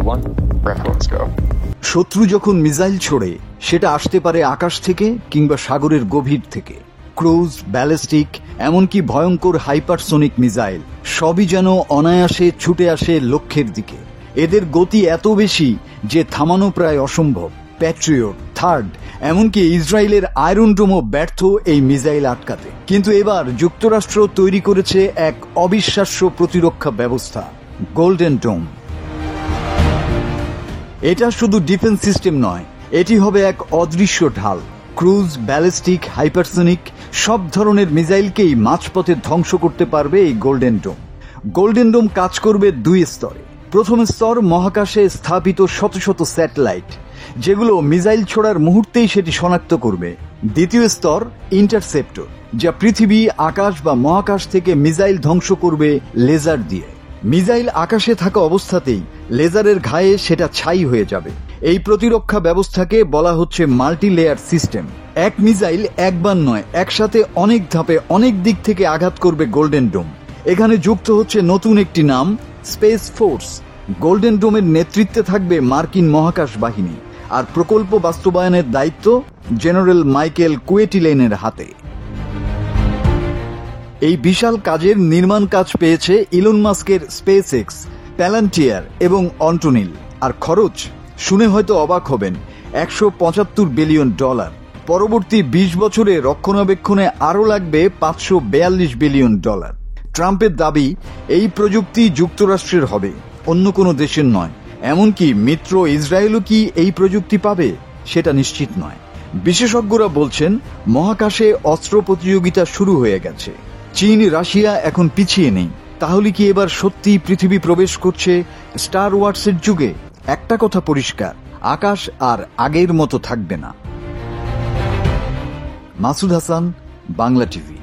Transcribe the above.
1, reference go. শত্রু যখন missile ছোড়ে সেটা আসতে পারে আকাশ থেকে কিংবা সাগরের গভীর থেকে। ক্রুজ, ব্যালিস্টিক, এমনকি ভয়ঙ্কর হাইপারসোনিক মিসাইল সবই যেন অনায়াসে ছুটে আসে লক্ষ্যের দিকে। এদের গতি এত বেশি যে থামানো প্রায় অসম্ভব। প্যাট্রিয়ট, থার্ড, এমনকি ইসরায়েলের আয়রন ডোমও ব্যর্থ এই মিসাইল আটকাতে। কিন্তু এবার যুক্তরাষ্ট্র তৈরি করেছে এক অবিশ্বাস্য প্রতিরক্ষা ব্যবস্থা, গোল্ডেন ডোম। এটা শুধু ডিফেন্স সিস্টেম নয়, এটি হবে এক অদৃশ্য ঢাল। ক্রুজ, ব্যালিস্টিক, হাইপারসোনিক সব ধরনের মিসাইলকেই মাঝপথে ধ্বংস করতে পারবে এই গোল্ডেন ডোম। গোল্ডেন ডোম কাজ করবে দুই স্তরে। প্রথম স্তর মহাকাশে স্থাপিত শত শত স্যাটেলাইট, যেগুলো মিসাইল ছোড়ার মুহূর্তেই সেটি শনাক্ত করবে। দ্বিতীয় স্তর ইন্টারসেপ্টর, যা পৃথিবী, আকাশ বা মহাকাশ থেকে মিসাইল ধ্বংস করবে লেজার দিয়ে। মিসাইল আকাশে থাকা অবস্থাতেই লেজারের ঘায়ে সেটা ছাই হয়ে যাবে। এই প্রতিরক্ষা ব্যবস্থাকে বলা হচ্ছে মাল্টি লেয়ার সিস্টেম। এক মিসাইল একবার নয়, একসাথে অনেক ধাপে অনেক দিক থেকে আঘাত করবে গোল্ডেন ডোম। এখানে যুক্ত হচ্ছে নতুন একটি নাম, স্পেস ফোর্স। গোল্ডেন ডোমের নেতৃত্বে থাকবে মার্কিন মহাকাশ বাহিনী, আর প্রকল্প বাস্তবায়নের দায়িত্ব জেনারেল মাইকেল কুয়েটিলেনের হাতে। এই বিশাল কাজের নির্মাণ কাজ পেয়েছে ইলন মাস্কের স্পেস এক্স, প্যালান্টিয়ার এবং অন্টোনিল। আর খরচ শুনে হয়তো অবাক হবেন, $175 বিলিয়ন। পরবর্তী 20 বছরে রক্ষণাবেক্ষণে আরও লাগবে $542 বিলিয়ন। ট্রাম্পের দাবি এই প্রযুক্তি যুক্তরাষ্ট্রের হবে, অন্য কোনো দেশের নয়। এমনকি মিত্র ইসরায়েলও কি এই প্রযুক্তি পাবে সেটা নিশ্চিত নয়। বিশেষজ্ঞরা বলছেন মহাকাশে অস্ত্র প্রতিযোগিতা শুরু হয়ে গেছে। চীন, রাশিয়া এখন পিছিয়ে নেই। তাহলে কি এবার সত্যি পৃথিবী প্রবেশ করছে স্টার ওয়ার্সের যুগে? একটা কথা পরিষ্কার, আকাশ আর আগের মতো থাকবে না। মাসুদ হাসান, বাংলা টিভি।